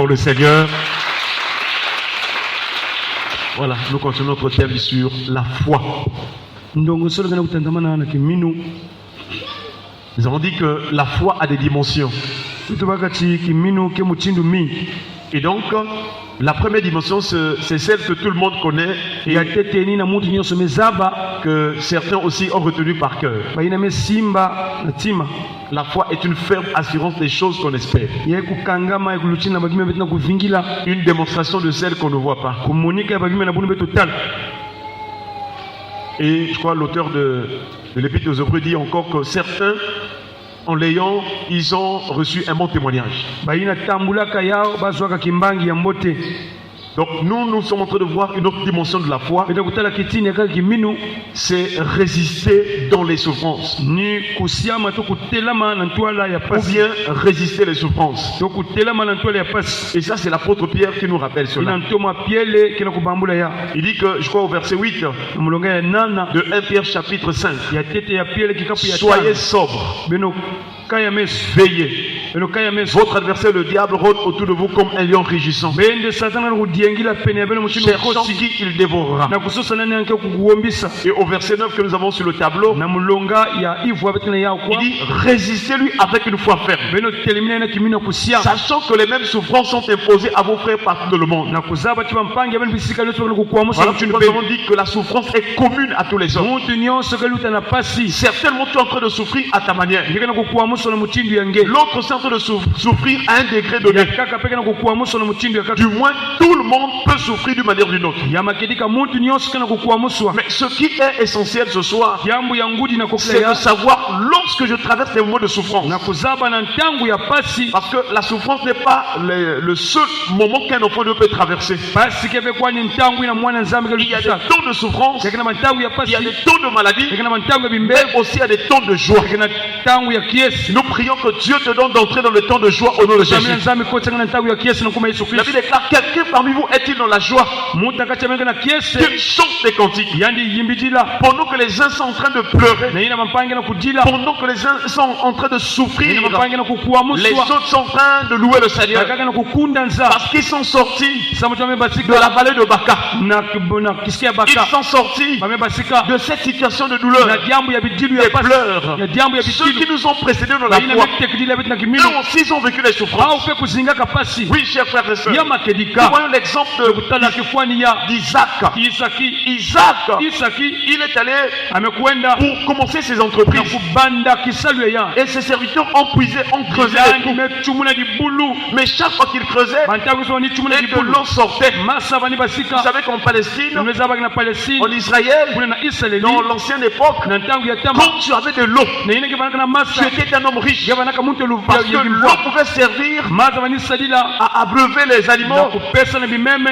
encore le Seigneur. Voilà, nous continuons notre thème sur la foi. Nous avons dit que la foi a des dimensions. Et donc, la première dimension, c'est celle que tout le monde connaît et que certains aussi ont retenu par cœur. La foi est une ferme assurance des choses qu'on espère. Une démonstration de celles qu'on ne voit pas. Et je crois l'auteur de l'Épître aux Hébreux dit encore que certains, en l'ayant, ils ont reçu un bon témoignage. Donc nous sommes en train de voir une autre dimension de la foi. C'est résister dans les souffrances. Ou bien résister les souffrances. Et ça c'est l'apôtre Pierre qui nous rappelle cela. Il dit que, je crois au verset 8 de 1 Pierre chapitre 5. Soyez sobres. Veillez. Votre adversaire le diable rôde autour de vous comme un lion rugissant, cherchant qui il dévorera. Et au verset 9 que nous avons sur le tableau, il dit résistez-lui avec une foi ferme, sachant que les mêmes souffrances sont imposées à vos frères partout dans le monde. Voilà pourquoi nous avons dit que la souffrance est commune à tous les hommes. Certainement tu es en train de souffrir à ta manière. L'autre est en train de souffrir à un degré donné. Du moins, tout le monde peut souffrir d'une manière ou d'une autre. Mais ce qui est essentiel ce soir, c'est de savoir lorsque je traverse des moments de souffrance. Parce que la souffrance n'est pas le seul moment qu'un enfant peut traverser. Il y a des temps de souffrance, il y a des temps de maladie, mais aussi il y a des temps de joie. Nous prions que Dieu te donne d'entrer dans le temps de joie au nom de Jésus. La Bible déclare, quelqu'un parmi vous est-il dans la joie? Qu'il chante des cantiques. Pendant que les uns sont en train de pleurer, pendant que les uns sont en train de souffrir, les autres sont en train de louer le Seigneur. Parce qu'ils sont sortis de la vallée de Baka. Ils sont sortis de cette situation de douleur, des pleurs. Ceux qui nous ont précédés dans la foi, eux aussi ont vécu les souffrances. Oui, chers frères et sœurs, nous voyons l'exemple d'Isaac. Isaac, il est allé pour commencer ses entreprises. Et ses serviteurs ont puisé, ont creusé les trous. Mais chaque fois qu'ils creusaient, et que l'eau sortait. Vous savez qu'en Palestine, en Israël, dans l'ancienne époque, quand tu avais de l'eau, tu étais un homme riche. Parce que l'eau pouvait servir à abreuver les animaux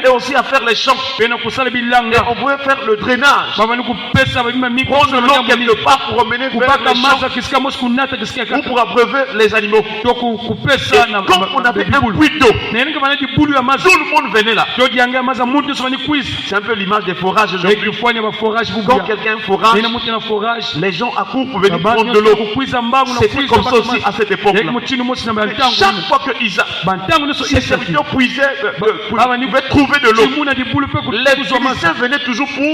et aussi à faire les champs. Et on pouvait faire le drainage. Prendre l'eau quelque part pour emmener vers les champs ou pour abreuver les animaux. Et quand on avait un puits d'eau, tout le monde venait là. C'est un peu l'image des forages aujourd'hui. Quand quelqu'un forage, les gens accourent pour venir prendre de l'eau. C'était comme ça aussi à cette époque-là. Chaque fois que Isaac, ses serviteurs pouvaient trouver de l'eau, les Philistins venaient toujours pour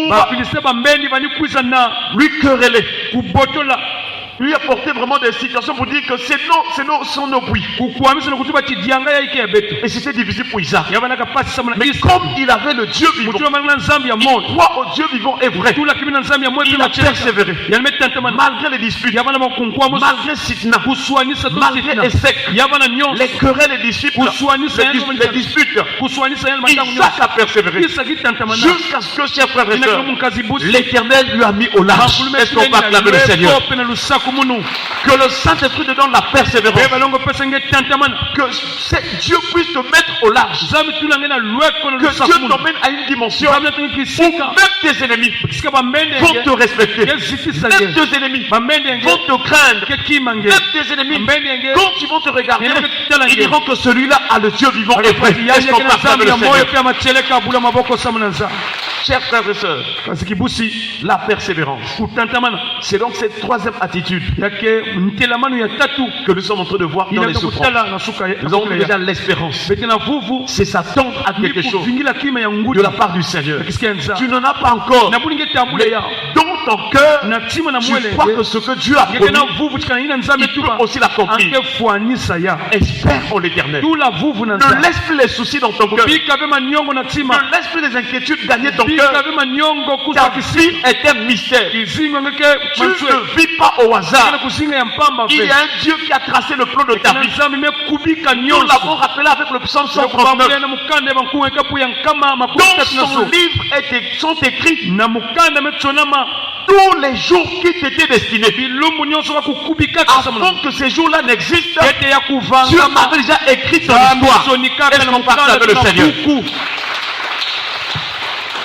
lui quereller, lui apporter vraiment des situations pour dire que sont nos puits. Et c'était difficile pour Isaac. Mais comme il avait le Dieu vivant, il croit au Dieu vivant et vrai, il a persévéré. Malgré les disputes, malgré Sitna, malgré Essek, les querelles des disciples, les disputes, Isaac a persévéré. Jusqu'à ce que, chers frères et sœurs, l'Éternel lui a mis au large. Est-ce qu'on va acclamer le Seigneur? Que le Saint-Esprit te donne la persévérance. Que Dieu puisse te mettre au large. Que Dieu t'emmène à une dimension où même tes ennemis vont te respecter. Même tes ennemis vont te craindre. Même tes ennemis, quand ils vont te regarder, ils diront que celui-là a le Dieu vivant et vrai. Est-ce qu'on peut acclamer le Seigneur? Chers frères et sœurs, kazi kibusi la persévérance. kutantamana C'est donc cette troisième attitude yake mtelamano ya tatu que nous sommes en train de voir dans les inaenda souffrances. kutala na suka Nous avons déjà l'espérance. bete na vuvu C'est s'attendre à quelque chose vingila kima ya de ngudi la part du Seigneur. kisikia nza Tu n'en as pas encore. na bulinge tambule Mais ya dans ton cœur, na tima na tu mwele crois que ce que Dieu a yake na promis, vuvu chikana ina nzambe il peut tuba aussi l'accomplir. anke fuanisa ya Espère en l'éternel. tu la vuvu na Ne nzambe laisse plus les soucis dans ton cœur. bika vema nyongo na tima Ne laisse plus les inquiétudes gagner ton bika cœur. vema nyongo Ta kusa vie est un mystère. kizingo ngeke Tu ne vis pas au hasard. kuzinga ya mpamba Il y a un Dieu qui a tracé le plan de ta na vie. nzambe mekubika Nous nyonso l'avons rappelé avec le psaume 139. na mukanda bankunga kapu ya nkama makumi Dans tatu na son so livre sont écrits na mukanda metsonama tous les jours qui t'étaient destinés. bilumbu nyonso bakukubikaka Avant que ces jours-là n'existent, ete ya Dieu kuvangama avait déjà écrit ton histoire. Est-ce qu'on partage avec le Seigneur?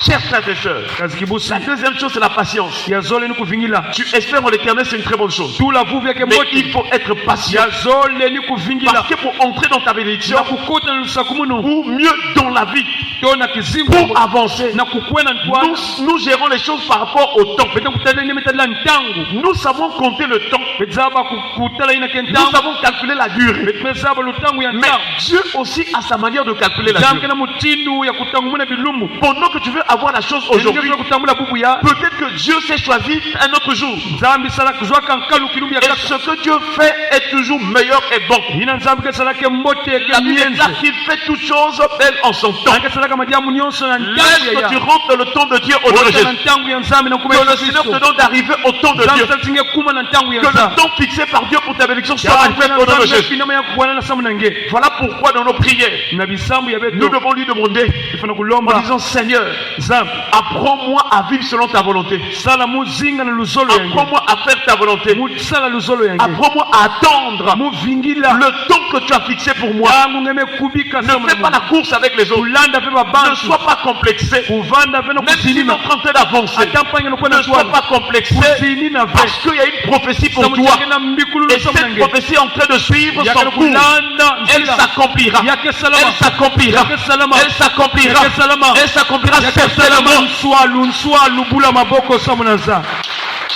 Chers frères et sœurs, kazi kibusi la deuxième chose, c'est la patience. yazole ni kuvingila Tu espères en l'éternel, c'est une très bonne chose. tula vuvu yake Mais mboti il faut être patient. yazole ni kuvingila Parce que pour entrer dans ta bénédiction, na kukota na lusaku muno ou mieux dans la vie, to na kizingo pour avancer, na kukwena ntwana nous gérons les choses par rapport au temps. bete kutala ine metala ntangu Nous savons compter le temps. bezaba kutala ina ke Nous ntangu savons calculer la durée. bete bezaba lutangu ya Mais ntangu Dieu aussi a sa manière de calculer la zamke durée. na mutindu ya kutangu muna bilumbu Pendant que tu veux avoir la chose aujourd'hui, aujourd'hui kutambula bubu ya peut-être que Dieu s'est choisi un autre jour. zambi sala kuzwaka nkalu kilumbu ya Et kaka ce que Dieu fait est toujours meilleur et bon. ina nzambi ke sala ke mbote La ke Bible mienze déclare qu'il fait toutes choses belles en son temps. anke sala kama diamu nyonso na ntangu Laisse que tu ya rentres dans le temps de Dieu au nom de ota na Jésus. ntangu ya nzambi na Que kuba le Seigneur te donne d'arriver au temps de nzambi Dieu. sala tinge kuma na ntangu ya Que le nzambi temps fixé par Dieu pour ta bénédiction soit ya arrivé au nom de Jésus. finama ya kubwana na samu nange Voilà pourquoi dans nos prières, na bisambu ya nous beto devons lui demander ifana en kulomba disant Seigneur, nzambi apprends-moi à vivre selon ta volonté. sala muzinga na luzolo yange Apprends-moi à faire ta volonté. musala luzolo yange Apprends-moi à attendre muvingila le temps que tu as fixé pour moi. yangu ngeme kubika Ne fais pas la course avec les autres. kulanda ve Ne babantu sois pas complexé. kuvanda ve no Même si nous kuzinina sommes en train d'avancer, atampange no kwenda ne sois pas complexé kuzinina ve parce qu'il y a une prophétie pour toi. samujenge na mbikulu Et cette prophétie est en train de suivre son yakana cours. kulanda Elle s'accomplira. yake salama Elle s'accomplira. yake salama Elle s'accomplira. yake salama Elle s'accomplira yake salama certainement. nswalu bula maboko samunaza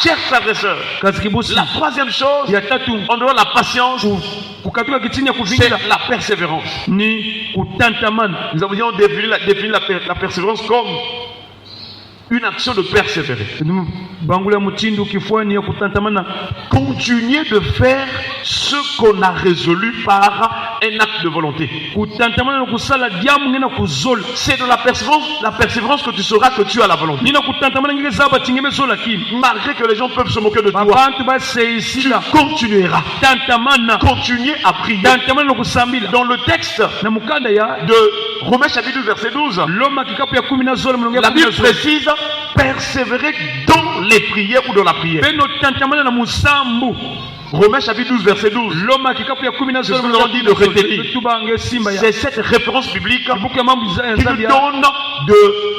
Chers frères et sœurs, kazi kibusi la troisième chose, ya tatu en dehors de la patience, kukatuka kitini ya c'est kuvingila la persévérance. ni kutantamana Nous avions défini la persévérance comme une action de persévérer. bangula mutindu kifuani ya kutantamana Continuer de faire ce qu'on a résolu par un acte de volonté. kutantamana kusala diamu ngena kuzola C'est dans la persévérance que tu sauras que tu as la volonté. nina kutantamana ngeke zaba tingeme zola kini Malgré que les gens peuvent se moquer de toi, babantu tu baseisila continueras. tantamana Continuer à prier. tantamana kusambila Dans le texte na mukanda ya de Romains chapitre 12 verset 12, loma kikapu ya 10 na zola mulongo ya la 10 Bible na zola précise persévérer dans les prières ou dans la prière. peno tantamana na musambu Romains chapitre 12 verset 12. loma kikapu ya 10 na C'est ce zola que nous avons dit de retenir. tubange simba ya C'est cette référence biblique buku ya mambo ya qui nous nzambi ya donne de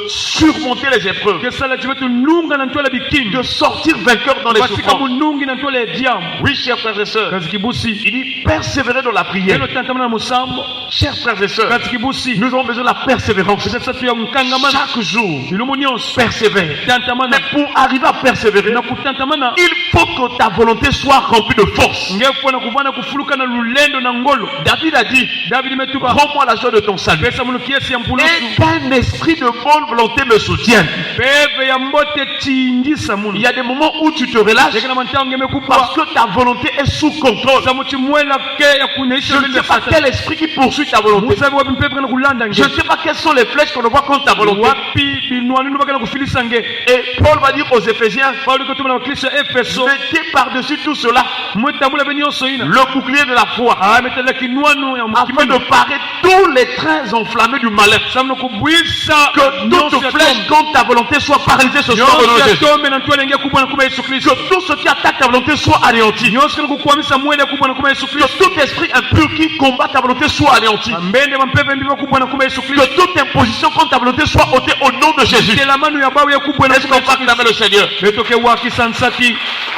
surmonter les épreuves, kesala chibetu nunga na ntwala bikindu de sortir vainqueur dans les basika souffrances. munungi na ntwala ya diamu Oui, chers frères et sœurs, kazi kibusi il dit persévérer dans la prière. peno tantamana na musambo Chers frères et sœurs, kazi kibusi nous avons besoin de la persévérance. satu ya nkangamana Chaque jour, ilumu nyonso persévère. tantamana Mais pour arriver à persévérer, na kutantamana il faut que ta volonté soit remplie de force. ngefuna kuvana kufuluka na lulendo na ngolo David a dit, David metuba rends-moi la joie de ton salut. pesa mulu kiesi ya mpulusu Et qu'un esprit de bonne volonté me soutienne. peve ya mbote chingisa munu Il y a des moments où tu te relâches yekana mantango ngemekupwa parce que ta volonté est sous contrôle. samu chimwela ke ya Je kunaisha ne sais pas quel esprit qui poursuit ta volonté. musabi wapi mpepe kana kulanda Je nge ne sais pas quelles sont les flèches qu'on voit contre ta volonté. wapi binwani nuba kana kufilisa nge Et Paul va dire aux Éphésiens, paulo kotuma na bakristo ya efeso mettez par-dessus tout cela mwetambula be nyonso ina le bouclier de la foi, ametela kinwanu ya afin de mukimano parer tous les trains enflammés du malin. samu kubwisa Que nyonso toute ya flèche tombe contre ta volonté soit paralysée ce soir au nom nyonso de ya Jésus. tombe na ntwala nge kubwa na kuba Yesu Kristo Que tout ce qui attaque ta volonté soit anéanti. nyonso kana kukwamisa mwele kubwa na kuba Yesu Que Kristo tout esprit impur qui combat ta volonté soit anéanti. mbende bampepe mbiba kubwa na kuba Yesu Kristo Que toute imposition contre ta volonté soit ôtée au nom de Jésus. tela manu ya bawe ya kubwa na Est-ce kuba qu'on va Yesu acclamer Kristo le Seigneur? betoke wakisa nsaki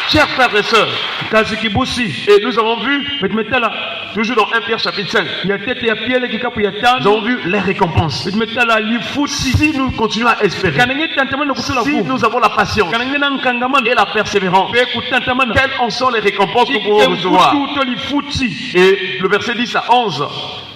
Chers frères et sœurs, kazi kibusi et nous avons vu betumetala toujours dans 1 Pierre chapitre 5, ya tete ya piele kikapu ya nous tano avons vu les récompenses. tumetala lifuti Si nous continuons à espérer, kanenge tantamana kutula si ku nous avons la patience kanenge na nkangamana et la persévérance, pe kutantamana quelles en sont les récompenses que nous pouvons recevoir? to lifuti Et le verset 10 à 11,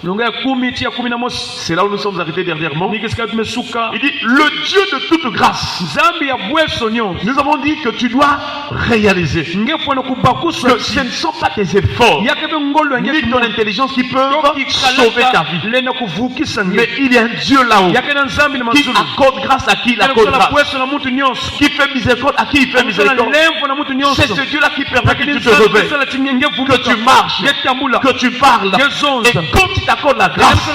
longa ya 10 tia 11 c'est là où nous sommes arrêtés dernièrement. nikisika tumesuka Il dit, le Dieu de toute grâce. nzambi ya bweso nyonso Nous avons dit que tu dois réaliser ngefwana kubakuswa que ce ne sont pas tes efforts yake be ngolo ni yange ton intelligence qui peuvent sauver ta vie. lena kuvukisa nge Mais il y a un Dieu là-haut yake na nzambi na qui mazulu accorde grâce à qui il accorde la grâce, bweso na mtu nyonso qui fait miséricorde à qui il fait miséricorde. lempo na mtu nyonso C'est ce Dieu-là qui permet que lakini tu te réveilles, sala tinyenge que tu marches, getambula que tu parles. Et quand il t'accorde la grâce,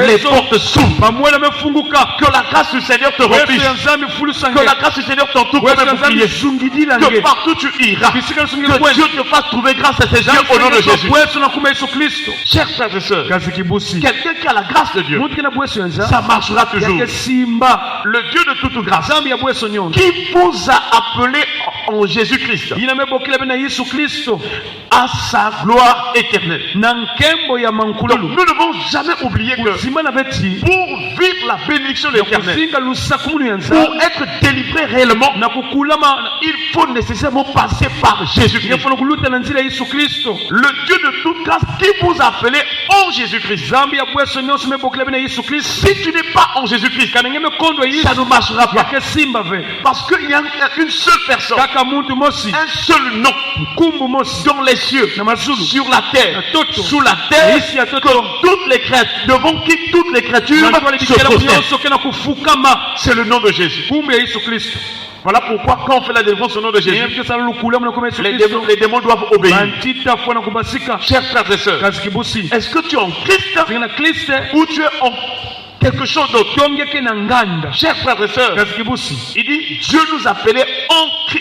les portes s'ouvrent. bamwela mefunguka Que la grâce du Seigneur te bweso remplisse. ya nzambi fulusa Que nge la grâce du Seigneur t'entoure bweso comme ya un nzambi bouclier. zungidila Que nge partout tu iras, bisika nsunge que Dieu te fasse trouver grâce à ses yeux au nom de Jésus. bweso na kuma Yesu Kristo Chers frères et sœurs, kazi kibusi quelqu'un qui a la grâce de Dieu, muntu kina bweso ya nzambi ça marchera toujours. yake simba Le Dieu de toute grâce, nzambi ya bweso nyonso qui vous a appelé en Jésus-Christ yina mebokila bena Yesu Kristo à sa gloire éternelle. na nkembo ya Donc, mankululu nous ne devons jamais oublier que zima na beti pour vivre la bénédiction de l'éternel, kusinga lusaku munu ya pour nzambi être délivré réellement, na kukulama il faut nécessairement passer par Jésus-Christ. ngefuna kuluta na nzira ya Yesu Kristo Le Dieu de toute grâce qui vous a appelé en Jésus-Christ. nzambi ya bweso nyonso mebokila bena Yesu Kristo Si tu n'es pas en Jésus-Christ, kana nge mekondo ya ça Yesu ne marchera pas. yake simba ve Parce qu'il y a une seule personne, kaka muntu mosi un seul nom nkumbu mosi dans les cieux, na mazulu sur la terre, Toto. sous la terre, Ici, à Toto. que toutes les créatures, devant qui toutes les créatures na twali se bikela prosternent. nyonso kena kufukama C'est le nom de Jésus. kumbu ya Yesu Kristo Voilà pourquoi quand on fait la délivrance au nom de Jésus, yemkesa lukulamu na kuma Yesu les Kristo démons doivent obéir. bantita fwana kubasika Chers frères et sœurs, kazi kibusi est-ce que tu es en Christ zingina Kristo ou tu es en quelque chose d'autre? kyongeke na nganda Chers frères et sœurs, kazi kibusi il dit Dieu nous appelait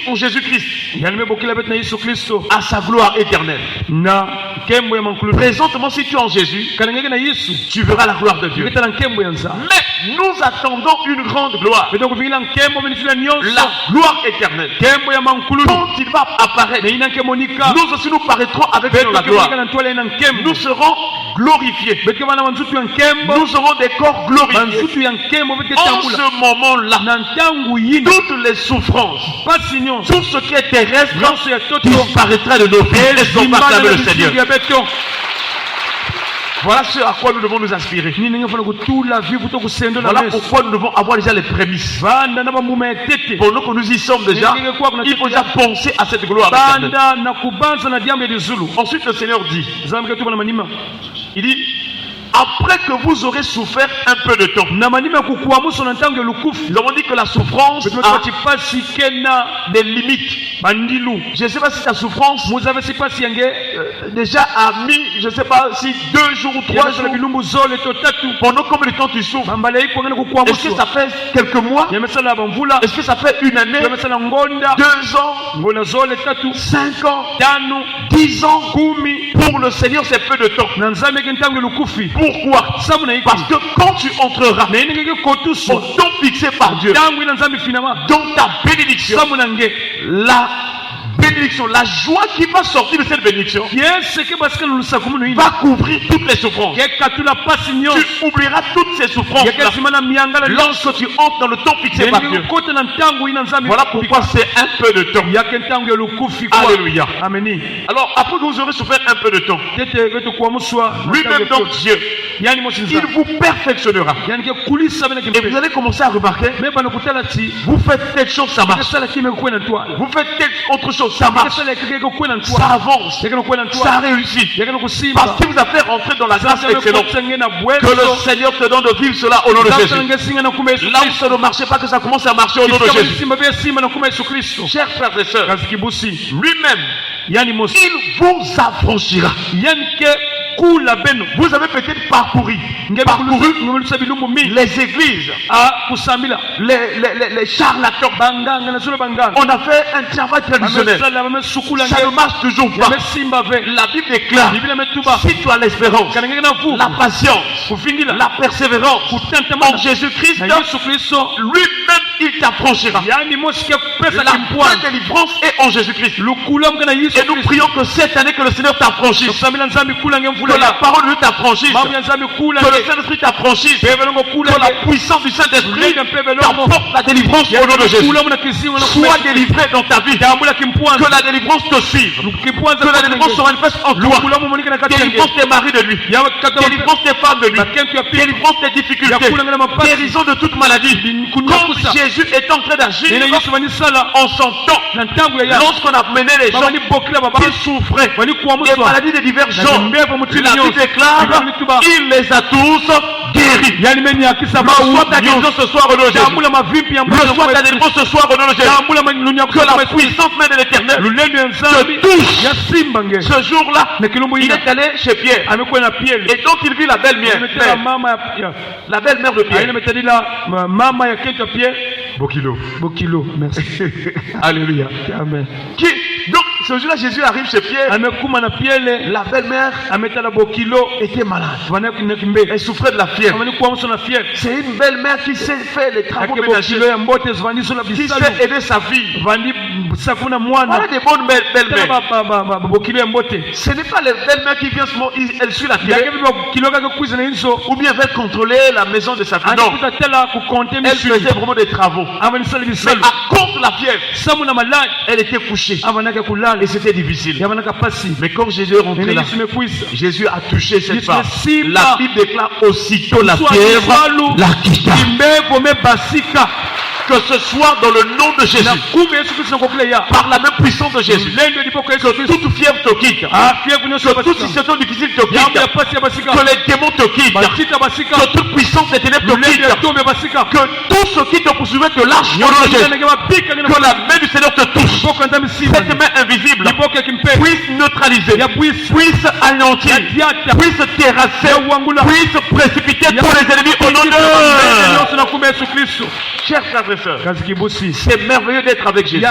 en Jésus-Christ yani mebokila beti na Yesu Kristo à sa gloire éternelle. na nkembo ya mankululu Présentement, si tu es en Jésus, kanengeke na Yesu tu verras la gloire de Dieu. ngeta na nkembo ya nzambi Mais nous attendons une grande gloire, bete kuvingila nkembo benitila nyonso la gloire éternelle. nkembo ya mankululu Quand il va apparaître, neina nkemonika nous aussi nous paraîtrons avec bete lui dans la gloire. kemonika na ntwala na nkembo Nous serons glorifiés. bete bana banzutu ya nkembo Nous aurons des corps glorifiés. banzutu ya nkembo bete En tambula ce moment-là, na ntangu yina toutes les souffrances, pasi nyonso tout ce qui est terrestre, nyonso ya toto disparaîtra de nos vies. Laissons acclamer le Seigneur. ya beto Voilà ce à quoi nous devons nous aspirer. nini ngefuna kutula vivu to kusendo na Voilà Yesu pourquoi nous devons avoir déjà les prémices. banda na bamuma ya tete Pendant que nous y sommes déjà, il faut déjà penser à cette gloire éternelle. banda na kubanza na diambo ya lizulu Ensuite, le Seigneur dit, zambi ketuba na manima il dit, après que vous aurez souffert un peu de temps. na manima ya kukuamuso na ntango ya lukufu Nous avons dit que la souffrance betumetoka a chipasi kena des limites. bandilu Je ne sais pas si ta souffrance muzave sipasi yange déjà a mis, je ne sais pas si 2 jours ou 3 yamesala jours. bilumbu zole to tatu Pendant combien de temps tu souffres? bambala iko ngana Est-ce que kukuamuso ça fait quelques mois? yamesala bamvula Est-ce que ça fait une année? yamesala ngonda 2 ans? ngona zole tatu 5 ans? tano 10 ans? kumi Pour le Seigneur, c'est peu de temps. na nzambe ke ntango ya lukufi Pourquoi? sabu na iki Parce que quand tu entreras na yini ngeke au kotuswa temps fixé par Dieu, ntango ina nzambe finama dans ta bénédiction, sabu na nge la bénédiction, la joie qui va sortir de cette bénédiction yeseke basika na lusaku munu ina va couvrir toutes les souffrances. ke katula pasi nyonso Tu oublieras toutes ces souffrances yeke nsima na miangala lorsque tu entres dans le temps fixé par Dieu. ngeke kota na ntango ina nzambe Voilà pourquoi c'est un peu de temps. yake ntango ya lukufi kwa Alléluia. ameni Alors, après que vous aurez souffert un peu de temps, tete ketu kuamuswa lui-même donc Dieu, yani mosi il nzambe vous perfectionnera. yani ke kulisa bena Et vous kimpe allez commencer à remarquer, me bana kutala ti vous faites telle chose, ça marche. kesala kime kwena ntwala Vous faites telle autre chose, ça marche. kesala keke kwena Ça ntwala avance. yeke kwena Ça ntwala réussit. yeke Parce kusimba qu'il vous a fait rentrer dans la grâce excellente. senge na Que le bweso Seigneur te donne de vivre cela au nom de Jésus. senge singa na kuma Yesu Là où ça ne marchait pas, que ça commence à marcher au nom de Kristo Jésus. simba be simba na kuma Yesu Kristo Chers frères et sœurs, kazi kibusi lui-même, yani mosi il vous affranchira. yani ke kula beno Vous avez peut-être parcouru ngebelusa bilumbu mingi les églises, a kusambila les charlatans. banganga na solo banganga On a fait un travail traditionnel. bamesala bamesukula Ça ne marche toujours pas. yamesimba ve La Bible déclare, biblia metuba si tu as l'espérance, kana ngeke na vuvu la patience, kuvingila la persévérance en kutentemana Jésus-Christ, na Yesu Kristo lui-même il t'affranchira. yani mosi pesa La kimpwana vraie délivrance est en Jésus-Christ. lukula mkana Yesu Et nous prions que cette année que le Seigneur t'affranchisse. kusamila nzambi kula Que ngemvula la parole de Dieu t'affranchisse. mamu ya nzambi kula Que le Saint-Esprit t'affranchisse. pevelongo kula Que la puissance du Saint-Esprit Lenga pevelongo t'apporte la délivrance au nom de Jésus. kula muna kizingo na Sois délivré dans ta vie. tambula kimpwana Que la délivrance te suive. kimpwana Que la délivrance se manifeste en toi. kula mu monika na kati Délivrance tes maris de lui. Délivrance tes femmes de lui. Délivrance tes difficultés. Guérison de toute maladie. Comme Jésus est en train d'agir en son temps. Lorsqu'on a mené les gens qui souffraient des maladies de divers genres, la Bible déclare il les a tous guéris. Reçois ta guérison ce soir au nom de Jésus. Reçois ta délivrance ce soir au nom de Jésus. Que la puissante main de l'Éternel te touche. Ce jour-là, il est allé chez Pierre. Et donc il vit la belle-mère. La belle-mère de Pierre. Bokilo, merci. Alléluia. Amen. Donc ce jour-là, Jésus arrive chez Pierre. La belle-mère était malade. Elle souffrait de la fièvre. C'est une belle-mère qui sait faire les travaux ménagers, qui sait aider sa fille. Voilà des bonnes belles-mères. Ce n'est pas les belles-mères qui viennent seulement, elle suit la télé, ou bien veulent contrôler la maison de sa fille. Non, elle faisait vraiment des travaux. Mais à cause de la fièvre, elle était couchée. Et c'était difficile. Mais quand Jésus est rentré là, Jésus a touché cette femme. La Bible déclare aussitôt la fièvre la quitta. Que ce soit dans le nom de Jésus, par la même puissance de Jésus, que toute fièvre te quitte, que toute situation difficile te quitte, que les démons te quittent, que toute puissance des ténèbres te quitte, que tout ce qui te poursuivait te lâche au nom de Jésus, que la main du Seigneur te touche, cette main invisible puisse neutraliser, puisse anéantir, puisse terrasser, puisse précipiter tous les ennemis au nom de Jésus. Chers frères et sœurs, c'est merveilleux d'être avec Jésus.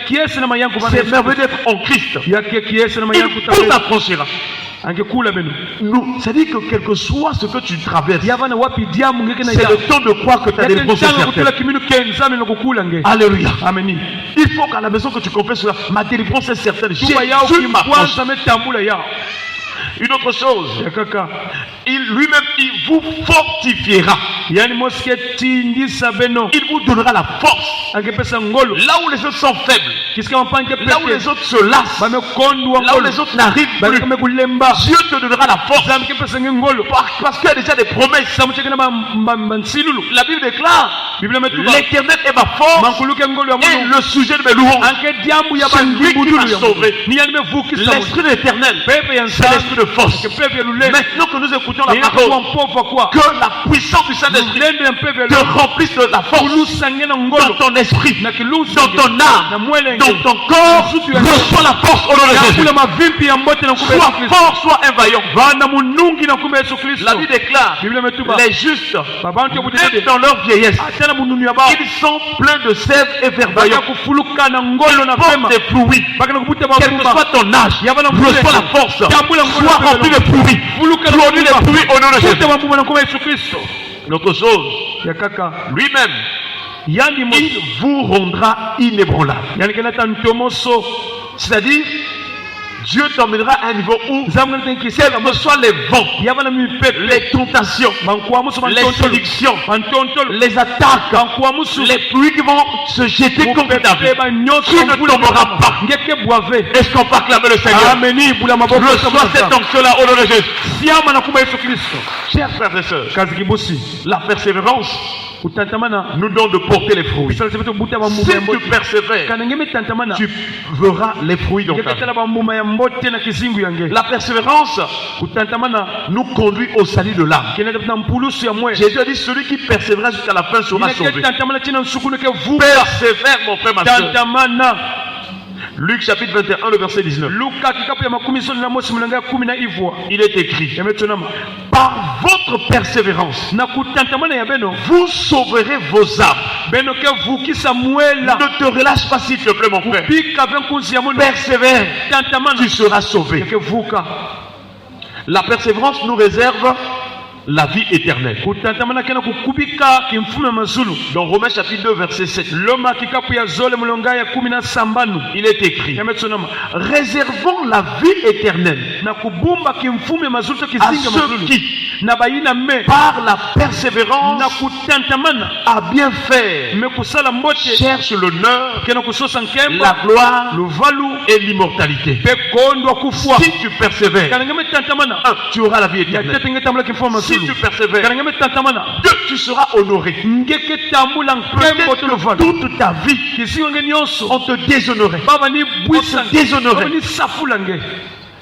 C'est merveilleux d'être en Christ. Il vous affranchira. Nous, c'est-à-dire que quel que soit ce que tu traverses, c'est le temps de croire que ta délivrance est certaine. Alléluia. Il faut qu'à la maison que tu confesses cela, ma délivrance est certaine. Jésus m'affranchit. Une autre chose, lui-même, il vous fortifiera. Il vous donnera la force. Là où les autres sont faibles, là où les autres se lassent, là où les autres n'arrivent plus, Dieu te donnera la force. Parce qu'il y a déjà des promesses. La Bible déclare l'Éternel est ma force et le sujet de mes louanges. C'est lui qui m'a sauvé. L'Esprit de l'Éternel, c'est l'Esprit de force. Maintenant que nous écoutons la parole, que la puissance du Saint-Esprit te remplisse de la force dans ton esprit, dans ton âme, dans ton corps. Reçois la force au nom de Jésus. Sois fort, sois un vaillant. La Bible déclare les justes, même dans leur vieillesse, ils sont pleins de sève et verdoyants. Ils portent des fruits. Quel que soit ton âge, reçois la force. Sois rempli de fruits. Produis des fruits au nom de Jésus. L'autre chose, lui-même, il vous rendra inébranlable. C'est-à-dire, Dieu t'emmènera à un niveau où, quels que soient les vents, les tentations, les séductions, les attaques, les pluies qui vont se jeter contre ta vie, tu ne tomberas pas. Est-ce qu'on peut acclamer le Seigneur? Reçois cette onction-là au nom de Jésus. Chers frères et sœurs, la persévérance nous donne de porter les fruits. Si tu persévères, tu verras les fruits dans ta vie. La persévérance nous conduit au salut de l'âme. Jésus a dit celui qui persévère jusqu'à la fin sera sauvé. Persévère mon frère, ma soeur. Luc chapitre 21, le verset 19. Il est écrit: par votre persévérance, vous sauverez vos âmes. Ne te relâche pas s'il te plaît, mon frère. Persévère, tu seras sauvé. La persévérance nous réserve la vie éternelle. kutantamana kena kukubika kimfume mazulu. Dans Romains chapitre 2 verset 7, Loma kikapu ya zole mulonga ya 17. il est écrit, Yametsonama. réservons la vie éternelle Na kubumba kimfume mazulu to à kizinga ceux mazulu. qui, Na bayina me par la na persévérance kutantamana à bien faire, me kusala mbote cherche l'honneur, kena kusosa la nkemba gloire luvalu et l'immortalité. pe kondwa kufwa. Si tu persévères, Kanangeme tantamana tu auras la vie ya éternelle. tete ngetambula kimfume Si mazulu. tu persévères, Kanangeme tantamana tu seras honoré. ngeke tambula nkembo Peut-être to que luvalu. toute ta vie, Kisingo nge nyonso on te déshonorait. baba ni bwisa On te déshonorait. baba ni safula nge.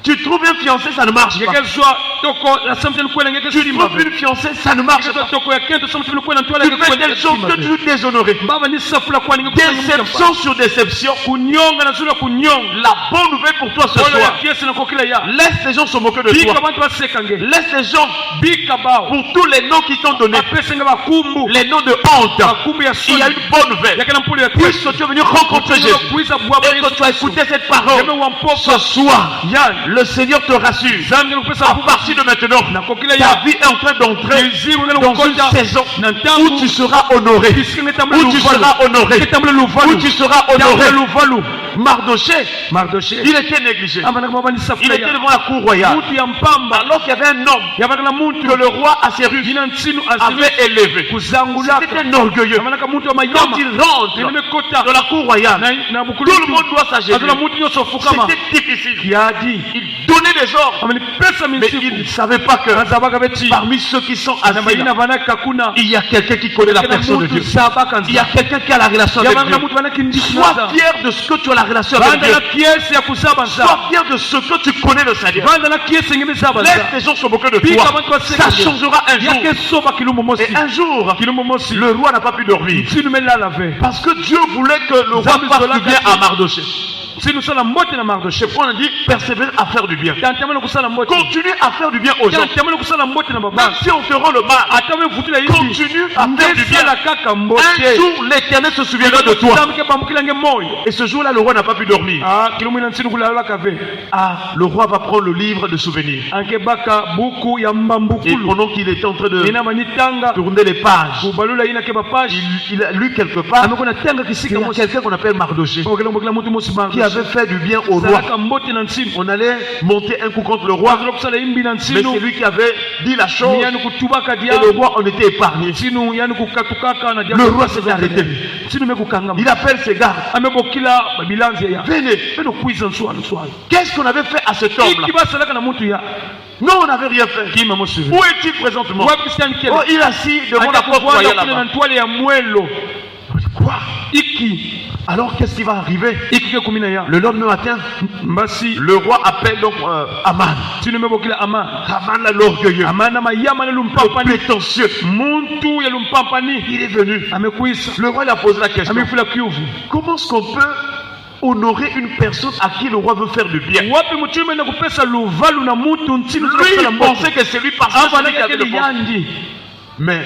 Tu trouves un fiancé, ça ne marche pas. Ngeke zwa toko la samtene kwela ngeke Tu simba. trouves une fiancée, ça ne marche Ngeke pas. zwa toko ya kento samtene kwela ntwala Tu ngeke fais kwela telle chose que tu es déshonoré. baba ni safula kwa ngeke Déception sur déception. kunyonga na zula kunyonga. La bonne nouvelle pour toi ce Ola ya soir. kiesi na kokila ya. Laisse les gens se moquer de Bika toi. bantu baseka nge. Laisse les gens, Bika bao. pour tous les noms qu'ils t'ont donnés, Apese nge bakumbu. les noms de honte, Bakumbu ya il y a soni. une bonne nouvelle. Yakena mpuli ya Puisque tu es venu rencontrer Jésus Kuiza bwaba et que tu as écouté cette parole, Yeme wampoka. ce soir, le Seigneur te rassure. Zambi kupesa À partir de maintenant, na kokila ta ya. vie est en train d'entrer Kizimu ngena dans une kukonja. saison Na où ntangu. tu seras honoré, Kisinge tambula où tu luvalu. seras honoré, Kitambula luvalu. où tu seras Tambula honoré. luvalu. Mardoché, Mardoché. il était négligé. Amanaka baba ni Il safula était ya. devant la cour royale. Mutu ya mpamba. Alors qu'il y avait un homme Yabakala muntu que le roi Assyrus jina nsinu asiru avait élevé. kuzangulaka. C'était un orgueilleux. Amanaka muntu wa Quand mayama. il rentre Nimekota. dans la cour royale, Na tout bukulu. le monde doit s'agiter. Azula mutu nyoso fukama. C'était difficile. Yadi. Il donnait des ordres, Amani pesa mais il ne minsiku. savait pas que Azabaka beti. parmi ceux qui sont Na assis mayina là, vanaka kuna. il y a quelqu'un qui connaît la personne de Dieu. Sabaka Il y a quelqu'un qui a la relation avec Yabakala Dieu. mutu vanaki ndiki Sois naza. fier de ce que tu as la relation avec Vanda Dieu. na kiesi ya kusaba nza. Sois fier de ce que tu connais le Seigneur. Vanda na kiesi ngebe saba Laisse nza. les gens se moquer de Bika toi. bantu baseka. Ça changera un jour. Yake soba kilumu mosi. Et un jour, Kilumu mosi. le roi n'a pas pu dormir. Sinu mela lave. Parce que Dieu voulait que le roi fasse du bien à Mardoché. Sinu sala mbote na Mardoché. C'est pourquoi on dit persévère à faire du bien. Tantamana kusala mbote. Continue à faire du bien aux gens. Tantamana kusala mbote na Même baba. si on te rend le mal, Atame vutila hivi. continue à faire du bien. Ngesala kaka mbote. Un jour, l'Éternel se souviendra de toi. Tamke bambukila nge moyo. Et ce jour-là, le roi n'a pas pu dormir. Ah, kilumu ina nsinu kulala kave. Ah, le roi va prendre le livre de souvenirs. Anke baka buku ya Et mbambukulu. pendant qu'il était en train de Ina manitanga. tourner les pages, Kubalula ina ke bapashi. il a lu quelque part Amekona tanga qu'il kisika y a mosi. quelqu'un qu'on appelle Mardoché Okela mbokela mutu mosi qui Mardoché. avait fait du bien au roi. Salaka mbote na nsinu. On allait monter un coup contre le roi, Wazula kusala imbi na mais nsinu. c'est lui qui avait dit la chose Ni yani kutubaka et le diabo. roi en était épargné. Nsinu yani kukatukaka na diabo. Le roi s'est arrêté. Nsinu mekukanga. Il appelle ses gardes. Amebokila babilanzi ya. Venez, Peno kuiza nswalo swalo. qu'est-ce qu'on avait fait à cet homme-là? Iki basalaka na mutu ya. Non, on n'avait rien fait. Kima mosi. Où est-il présentement? Wapi Christian Kele? Oh, il est assis devant la porte royale na là-bas. ntwale ya mwelo. Quoi? Iki. Alors qu'est-ce qui va arriver? Iki ke kumina ya. Le lendemain matin, Mbasi. le roi appelle donc Aman. Nsinu mebokila ama. Aman là, l'orgueilleux, Amana mayama ne le lumpampani. prétentieux. Muntu ya lumpampani. Il est venu. Amekuisa. Le roi lui a posé la question. Amefula kiuvu. Comment est-ce qu'on peut honorer une personne à qui le roi veut faire du bien? Wapi mtume na kupesa luvalu na mutu nsinu Lui, kusala il mbote. pensait que c'est lui parce que c'est lui qui avait le bon. yandi. Mais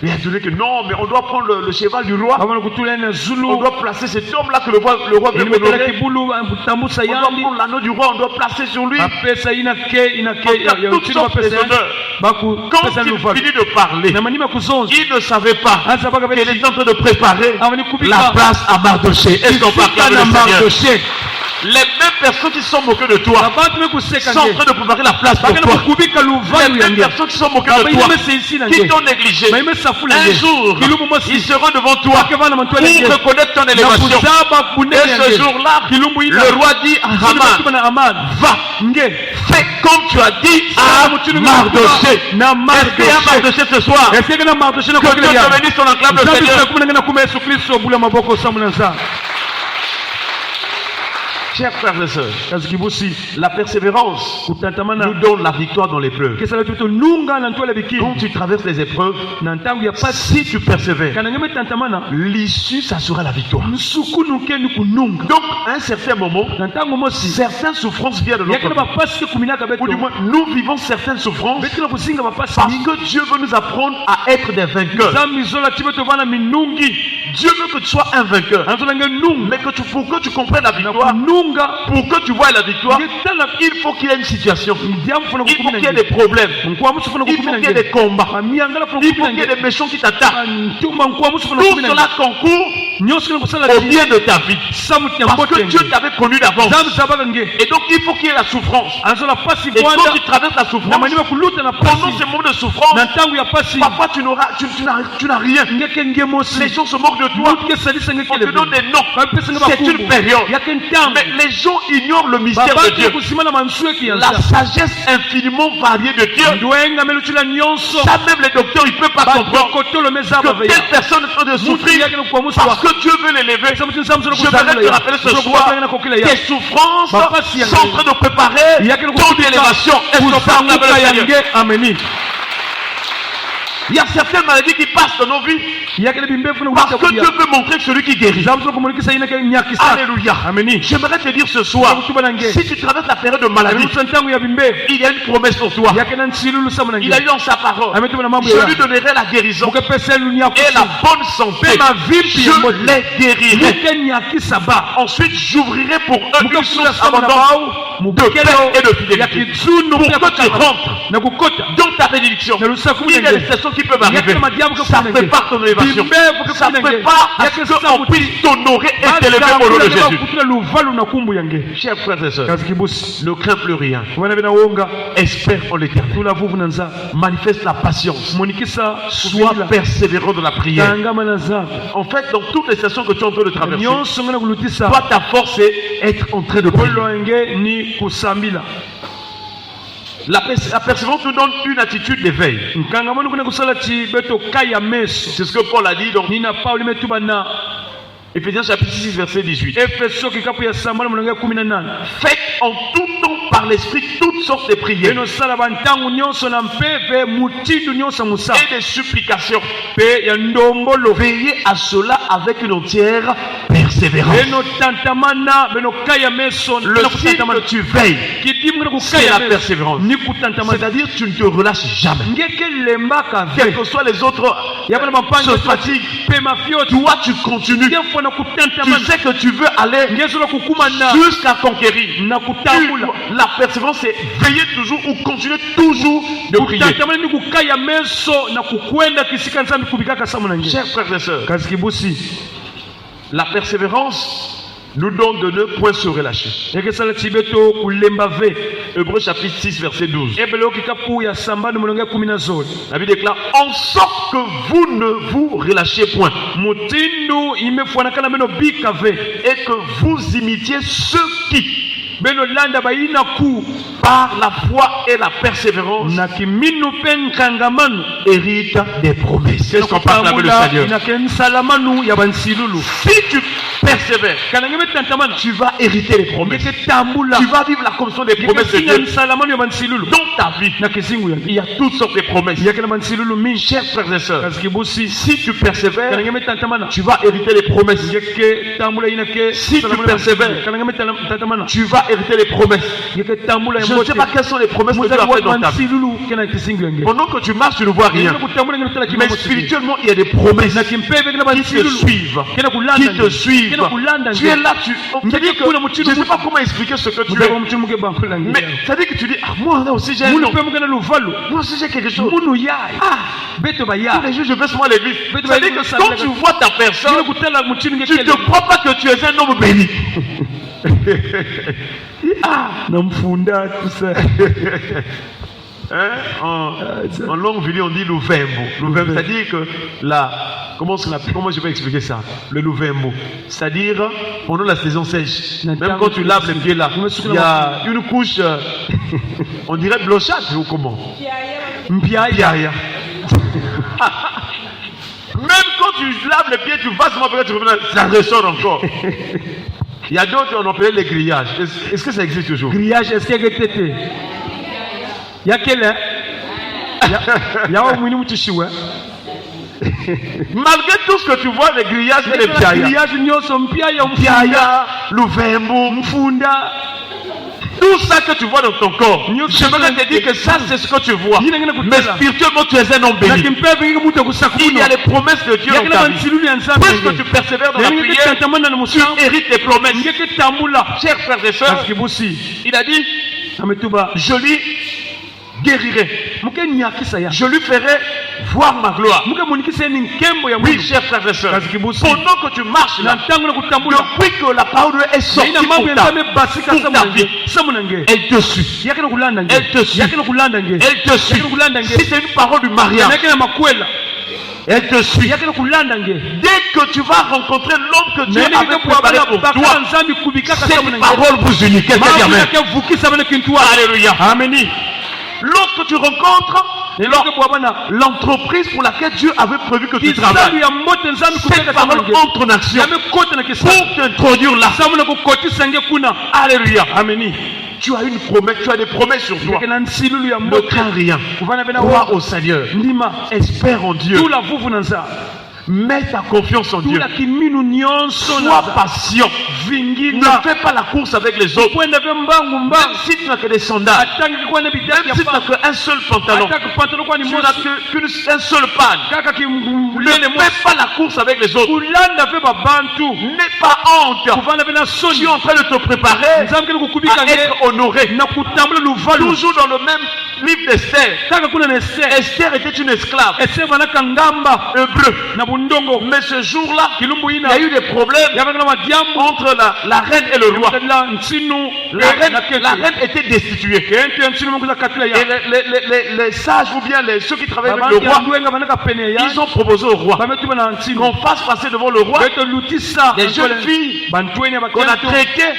il a dit que non, mais on doit prendre le cheval du roi. Abana kutula na On zulu. doit placer cet homme-là que le roi veut Inimekela honorer. kibulu tambusa On doit yandi. prendre l'anneau du roi, on doit placer sur lui. Apesa ina ke On a ya toutes uchini sortes bapesa de yandi. honneurs. Baku Quand pesa il luvalu. finit de parler, Na manima kuzonza. il ne savait pas Asa baka qu'il beti. était en train de préparer Avani kubika. la place à Mardoché. Est-ce qu'on peut acclamer le Seigneur? Mardoché. Les mêmes personnes qui se sont moquées de toi Abantu mekuseka sont en nge. train de préparer la place pour Bakana toi. kubika Les luvalu mêmes yange. personnes qui sont moquées Baba de toi, ime seisi na qui nge. t'ont négligé, Ba ime safula un nge. jour, Kilumu mosi. ils seront devant toi Bakevana mantwale pour nge. reconnaître ton Na élévation. kuzaba kunene Et ce yange. jour-là, Kilumbu ina. le roi dit à Haman, na Aman. va, Nge. fais comme tu as dit à Mardoché. Na Est-ce qu'il y a Mardoché. Mardoché ce soir? Est-ce que na Mardoché na Que Dieu kokele ya. te bénisse, on acclame le Nzambi Seigneur. tsakumuna ngena kuma Yesu Kristo bula maboko samuna nza. Chers frères et sœurs, Kazi kibusi. la persévérance Kutantamana. nous donne la victoire dans l'épreuve. Kesala tuto nunga na ntwala biki. Quand tu traverses les épreuves, Na ntangu ya pasi. si tu persévères, Kana ngeme tantamana. l'issue, ça sera la victoire. Nsuku nukeni kununga. Donc, à un certain moment, Na ntangu mosi. certaines souffrances viennent de notre Yakena vie. ba pasi ke kuminaka beto. Ou du moins, nous vivons certaines souffrances Beto kusinga ba pasi. parce que Dieu veut nous apprendre à être des vainqueurs. Zambi zola tibeto vana minungi. Dieu veut que tu sois un vainqueur. Anzola nge nunga. Mais pour que tu comprennes la Na victoire, kununga pour que tu vois la victoire, il faut qu'il y ait une situation. Il faut qu'il y ait des problèmes. Il faut qu'il y ait des combats. Il faut qu'il y ait des méchants qui t'attaquent. Tout cela concourt au bien de ta vie. Parce que Dieu t'avait connu d'avance. Et donc il faut qu'il y ait la souffrance. Et quand tu traverses la souffrance, pendant ces moments de souffrance, parfois tu n'as rien. Les gens se moquent de toi. On te donne des noms. C'est une période. Mais les gens ignorent le mystère de Dieu. La sagesse infiniment variée de Dieu. Ça même les docteurs, ils ne peuvent pas comprendre que telle personne est en train de souffrir parce que Dieu veut l'élever. Je voudrais te rappeler ce soir, tes souffrances sont en train de préparer ton élévation. Est-ce qu'on peut acclamer le Seigneur? Il y a certaines maladies qui passent dans nos vies parce que Dieu veut montrer que celui qui guérit. Alléluia. J'aimerais te dire ce soir, si tu traverses la période de maladie, il y a une promesse pour toi. Il a eu dans sa parole, je lui donnerai la guérison et la bonne santé. Je les guérirai. Ensuite j'ouvrirai pour eux une source abondante de paix et de fidélité pour que tu rentres dans ta bénédiction. Il y a des situations qui peuvent arriver. Ça prépare ton élévation. Ça prépare à ce qu'on puisse t'honorer et t'élever au nom de Jésus. Chers frères et sœurs, ne crains plus rien. Espère en l'éternel. Manifeste la patience. Sois persévérant dans la prière. En fait, dans toutes les situations que tu es en train de traverser, toi ta force est être en train de prier. La persévérance nous donne une attitude d'éveil. C'est ce que Paul a dit dans Éphésiens chapitre 6 verset 18. Faites en tout temps par l'esprit toutes sortes de prières et des supplications. Veillez à cela avec une entière persévérance. Le signe que tu veilles, c'est la persévérance. C'est-à-dire tu ne te relâches jamais. Quels que soient les autres se fatiguent, toi tu continues. Tu sais que tu veux aller jusqu'à conquérir. La persévérance, c'est veiller toujours ou continuer toujours de prier. Chers frères et sœurs, la persévérance nous donne de ne point se relâcher. Hébreux chapitre 6 verset 12. La Bible déclare en sorte que vous ne vous relâchiez point et que vous imitiez ceux qui par la foi et la persévérance hérite des promesses. Qu'est-ce qu'on parle avec le Seigneur? Si tu persévères, tu vas hériter les promesses. Tu vas vivre la commission des promesses de Dieu. Dans ta vie, il y a toutes sortes de promesses. Chers frères et sœurs, si tu persévères, tu vas hériter les promesses. Si tu persévères, tu vas hériter les promesses. Je ne sais pas quelles sont les promesses que Dieu a faites dans ta vie. Pendant que tu marches, tu ne vois rien. Mais spirituellement, il y a des promesses qui te suivent. Qui te suivent. Tu es là, c'est-à-dire que je ne sais pas comment expliquer ce que tu es. Mais c'est-à-dire que tu dis, ah, moi aussi j'ai un nom. Moi aussi j'ai quelque chose. Tous les jours je vais souvent à l'église. C'est-à-dire que quand tu vois ta personne, tu ne te crois pas que tu es un homme béni. En longue vie on dit Louvembo. C'est-à-dire que comment je peux expliquer ça? Le Louvembo, c'est-à-dire pendant la saison sèche, même quand tu laves les pieds là, il y a une couche, on dirait blanchâtre ou comment? Mpiaya. Même quand tu laves les pieds, tu vas seulement après tu reviens, ça ressort encore. Il y a d'autres, on appelait les grillages. Est-ce que ça existe toujours? Grillage, est-ce qu'il y a été? Il y a quel? Il y a un minimum de chouette. Malgré tout ce que tu vois, les grillages et les piaya, Louvembo, Mfunda. Tout ça que tu vois dans ton corps, j'aimerais te dire que ça c'est ce que tu vois. Mais spirituellement tu es un homme béni. Il y a les promesses de Dieu dans ta vie. Puisque tu persévères dans la prière, tu hérites les promesses. Chers frères et sœurs, il a dit, je lui guérirai. Je lui ferai voir ma gloire. Oui, chers frères et sœurs, pendant que tu marches là, depuis que la parole est sortie pour ta vie, elle te suit. Elle te suit. Elle te suit. Si c'est une parole du mariage, elle te suit. Dès que tu vas rencontrer l'homme que Dieu avait préparé pour toi, cette parole vous unit. Quelqu'un dit amen. Alléluia. Amen. Lorsque tu rencontres l'entreprise pour laquelle Dieu avait prévu que tu travailles, cette parole entre en action pour t'introduire là. Alléluia. Amen. Tu as une promesse, tu as des promesses sur toi. Ne crains rien. Crois au Seigneur. Espère en Dieu. Mets ta confiance en Dieu. Sois patient. Ne fais pas la course avec les autres. Même si tu n'as que des sandales, même si tu n'as qu'un seul pantalon, tu n'as qu'un seul panne, ne fais pas la course avec les autres. N'aie pas honte. Tu es en train de te préparer à être honoré. Toujours dans le même livre d'Esther. Esther était une esclave hébreu. Mais ce jour-là, il y a eu des problèmes entre la reine et le roi. La reine était destituée. Et les sages ou bien ceux qui travaillent avec le roi, ils ont proposé au roi qu'on fasse passer devant le roi des jeunes filles qu'on a traitées.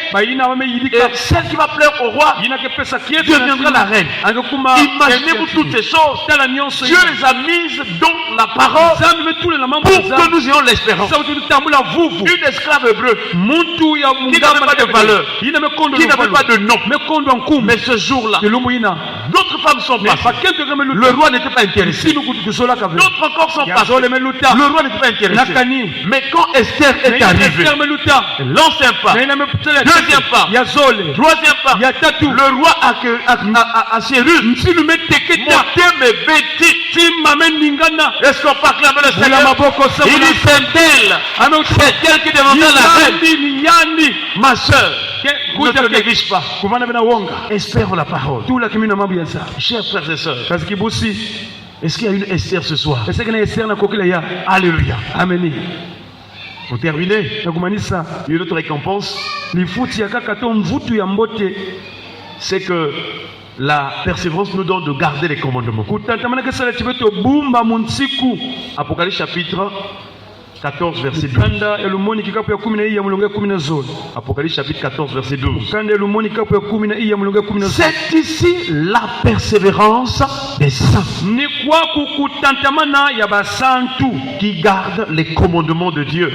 Et celle qui va plaire au roi deviendra la reine. Imaginez-vous toutes ces choses. Dieu les a mises dans la parole pour que nous ayons l'espérance. Une esclave hébreu qui n'avait pas de valeur, qui n'avait pas de nom. Mais ce jour-là, d'autres femmes sont passées. Le roi n'était pas intéressé. D'autres encore sont passées. Le roi n'était pas intéressé. Mais quand Esther est arrivée, elle lance un pas, deuxième pas, troisième pas. Le roi a Cyrus monté mes vêtements. Est-ce qu'on peut acclamer le Seigneur? Il dit c'est elle qui demandera la reine. Ma soeur, ne te néglige pas. Espère en la parole. Chers frères et sœurs, est-ce qu'il y a une Esther ce soir? Alléluia. Amen. Pour terminer, une autre récompense, c'est que la persévérance nous donne de garder les commandements. Apocalypse chapitre 14 verset 12. Apocalypse chapitre 14 verset 12. C'est ici la persévérance des saints qui gardent les commandements de Dieu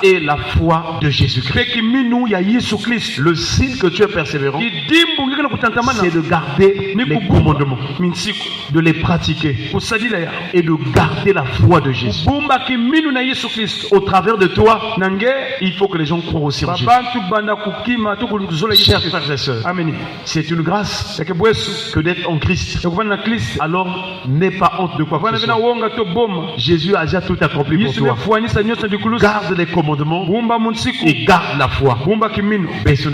et la foi de Jésus-Christ. Le signe que tu es persévérant, c'est de garder les commandements, de les pratiquer et de garder la foi de Jésus. Au travers de toi, il faut que les gens croient aussi en Jésus. Chers frères et sœurs, c'est une grâce que d'être en Christ. Alors n'aie pas honte de quoi que ce soit. Jésus a déjà tout accompli pour toi. Garde les commandements et garde la foi.